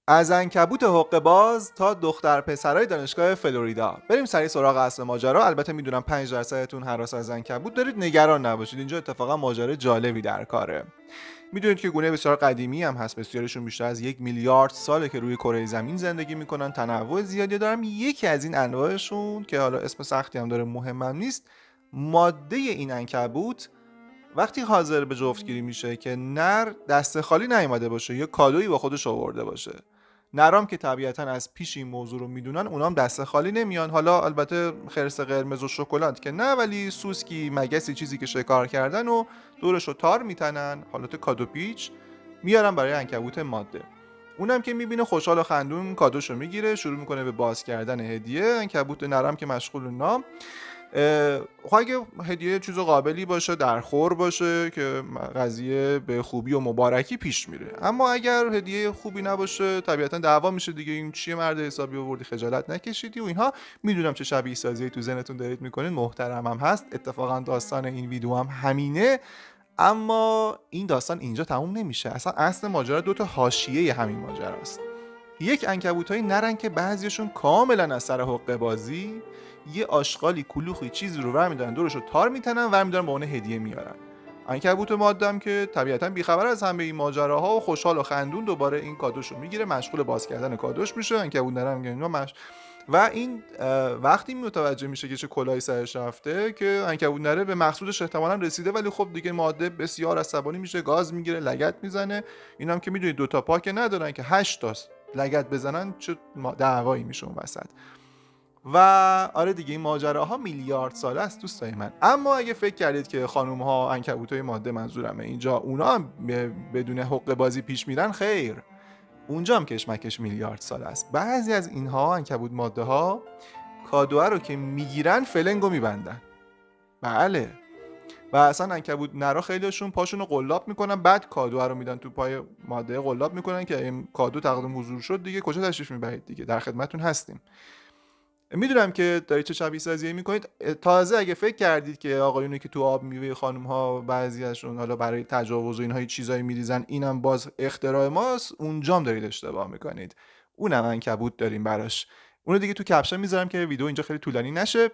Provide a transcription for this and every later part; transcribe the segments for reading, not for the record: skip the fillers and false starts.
از عنکبوت حقه‌باز تا دختر پسرای دانشگاه فلوریدا. بریم سریع سراغ اصل ماجرا. البته میدونم 5% هراس از عنکبوت دارید، نگران نباشید. اینجا اتفاقا ماجرا جالبی در کاره. میدونید که گونه بسیار قدیمی هم هست، بسیارشون بیشتر از 1 میلیارد ساله که روی کره زمین زندگی میکنن، تنوع زیادی دارن. یکی از این انواعشون که حالا اسم سختی هم داره، مهمم نیست، ماده این عنکبوت وقتی حاضر به جفتگیری میشه که نر دست خالی نیومده باشه، یه کادویی با خودش آورده باشه. نرام که طبیعتا از پیش این موضوع رو میدونن، اونام دست خالی نمیان. حالا البته خرس قرمز و شکلات که نه، ولی سوسکی، مگسی، چیزی که شکار کردن و دورش رو تار میتنن، حالت کادو پیچ میارن برای عنکبوت ماده. اونم که میبینه خوشحال و خندون کادوشو میگیره، شروع میکنه به باز کردن هدیه. عنکبوت نرم که مشغول نام، خب اگه هدیه چیز قابلی باشه، در خور باشه، که قضیه به خوبی و مبارکی پیش میره. اما اگر هدیه خوبی نباشه، طبیعتا دعوا میشه دیگه. این چیه مرد حسابی آوردی، خجالت نکشیدی و اینها. میدونم چه شبیه سازی تو ذهنتون دارید میکنین، محترمم هست. اتفاقا داستان این ویدیو هم همینه. اما این داستان اینجا تموم نمیشه. اصلا اصل ماجرا دو تا حاشیه همین ماجراست. یک، عنکبوتای نرن که بعضیشون کاملا از سر حقه بازی یه آشغالی کلوخی چیزی رو برمی‌دارن، دورش رو تار میتنن، برمی‌دارن با اون هدیه میارن. عنکبوت مادام که طبیعتا بیخبر از همه این ماجراها و خوشحال و خندون دوباره این کادوشو میگیره، مشغول باز کردن کادوش میشه. عنکبوت نرم میگه اینا و این وقتی متوجه میشه که چه کلاهی سرش رفته، که عنکبوت نره به مقصودش احتمالاً رسیده، ولی خب دیگه ماده بسیار عصبانی میشه، گاز میگیره، لگد میزنه. اینم که میدونید دوتا پا که ندارن که 8 تاست، لگد بزنن چه دعوایی میشه اون وسط. و آره دیگه، این ماجراها میلیارد ساله است دوستای من. اما اگه فکر کردید که خانوم ها عنکبوتای ماده منظورمه، اینجا اونا هم بدون حقه بازی پیش میرن، خیر. اونجا هم کشمکش میلیارد ساله است. بعضی از اینها عنکبوت ماده ها کادوه رو که میگیرن فلنگو میبندن. بله. و اصلا عنکبوت نرا خیلیشون پاشون رو قلاب میکنن، بعد کادوه رو میدن تو پای ماده، قلاب میکنن که این کادو تقدیم حضور شد دیگه، کجا تشریف میبرید دیگه، در خدمتتون هستیم. میدونم که دارید چه شبیه سازی میکنید. تازه اگه فکر کردید که آقایونی که تو آب میوه خانم ها بعضی ازشون حالا برای تجاوز و اینها چیزایی میریزن، اینم باز اختراع ماست، اونجام دارید اشتباه میکنید. اونم عنکبوت داریم براش. اونو دیگه تو کپشن میذارم که ویدیو اینجا خیلی طولانی نشه.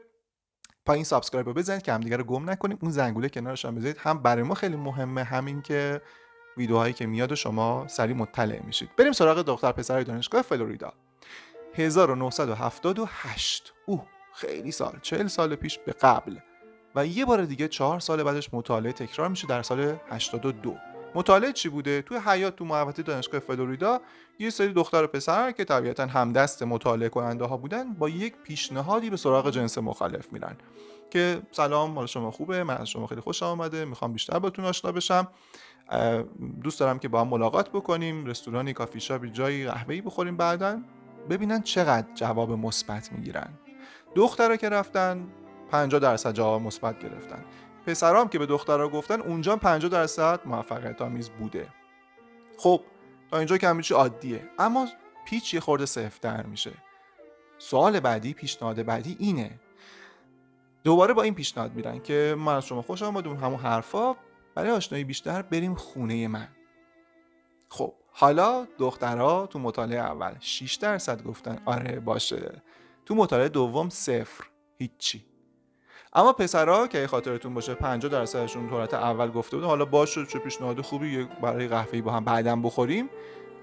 پایین سابسکرایب رو بزنید که همدیگه رو گم نکنیم. اون زنگوله کنارش هم بزنید، هم برای ما خیلی مهمه، همین که ویدیوهایی که میاد شما سریع مطلع میشید. بریم سراغ دختر پسرای دانشگاه فلوریدا. 1978. خیلی سال، 40 سال پیش به قبل. و یه بار دیگه 4 سال بعدش مطالعه تکرار میشه در سال 82. مطالعه چی بوده؟ توی حیاط تو محوطه دانشگاه فلوریدا یه سری دختر و پسر که طبیعتا همدست مطالعه کننده ها بودن، با یک پیشنهادی به سراغ جنس مخالف میرن که سلام، حال شما خوبه؟ من از شما خیلی خوشم اومده، میخوام بیشتر باتون آشنا بشم. دوست دارم که با هم ملاقات بکنیم، رستورانی، کافی شاپی، جایی قهوه‌ای بخوریم. بعداً ببینن چقدر جواب مثبت میگیرن. دخترها که رفتن 50% جواب مثبت گرفتن. پسرام که به دخترها گفتن، اونجا 50% موفقیت آمیز بوده. خب تا اینجا که همه چی عادیه. اما پیچ یه خورده سفت‌تر میشه. سوال بعدی، پیشنهاد بعدی اینه. دوباره با این پیشنهاد میرن که من از شما خوشم اومد، اون همون حرفا، برای آشنایی بیشتر بریم خونه من. خب حالا دخترها تو مطالعه اول 6% گفتن آره باشه، تو مطالعه دوم 0، هیچی. اما پسرها که خاطرتون باشه 50%شون طورت اول گفته بودن حالا باشه، چه پیشنهاد خوبی، برای قهوه‌ای با هم بعداً بخوریم،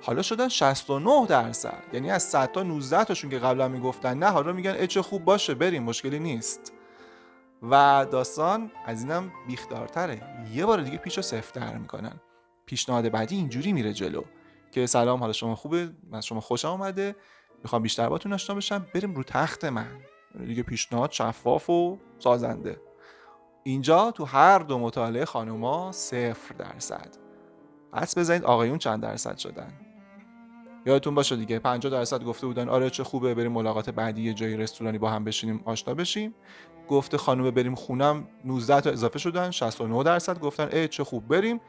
حالا شدن 69%. یعنی از 100 تا 19 تاشون که قبلا میگفتن نه، حالا میگن چه خوب باشه بریم، مشکلی نیست. و داستان از اینم بیخدارتره. یه بار دیگه پیشو سفت‌تر میکنن. پیشنهاد بعدی اینجوری میره جلو که سلام، حالا شما خوبه؟ من از شما خوشم اومده، میخوام بیشتر باتون آشنا بشم، بریم رو تخت من. دیگه پیشنهاد شفاف و سازنده. اینجا تو هر دو مطالعه خانوما 0%. حدس بزنید آقایون چند درصد شدن؟ یادتون باشه دیگه 50% گفته بودن آره چه خوبه، بریم ملاقات بعدی یه جای رستورانی با هم بشینیم آشنا بشیم. گفته خانومه بریم خونم، 19 تا اضافه شدن، 69% گفتن چه خوب بریم.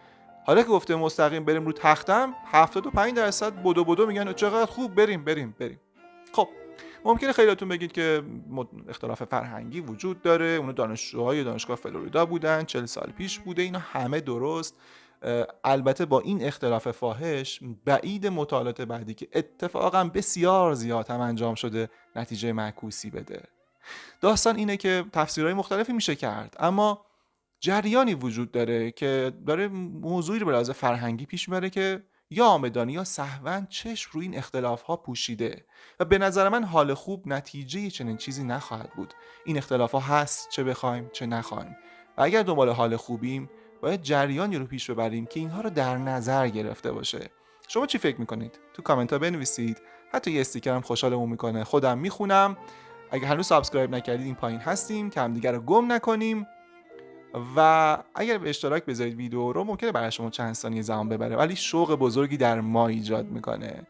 حالا که گفته مستقیم بریم رو تختم، 75% بدو میگن چقدر خوب، بریم. خب ممکنه خیلیاتون بگید که اختلاف فرهنگی وجود داره، اون دانشجوهای دانشگاه فلوریدا بودن، 40 سال پیش بوده، اینا همه درست. البته با این اختلاف فاحش بعید مطالعات بعدی که اتفاقا بسیار زیاد هم انجام شده نتیجه معکوسی بده. داستان اینه که تفسیرهای مختلفی میشه کرد، اما جریانی وجود داره که داره موضوعی رو به لحاظ فرهنگی پیش میبره که یا آمدانه یا سهوا چشم روی این اختلاف ها پوشیده و به نظر من حال خوب نتیجه چنین چیزی نخواهد بود. این اختلاف ها هست، چه بخوایم چه نخوایم، و اگر دنبال حال خوبیم باید جریانی رو پیش ببریم که اینها رو در نظر گرفته باشه. شما چی فکر میکنید؟ تو کامنت ها بنویسید. حتی یه استیکرم خوشحالمون میکنه، خودم میخونم. اگه هنوز سابسکرایب نکردید این پایین هستیم که همدیگه رو گم نکنیم، و اگر به اشتراک بذارید ویدیو رو ممکنه برای شما چند ثانیه زمان ببره ولی شوق بزرگی در ما ایجاد میکنه.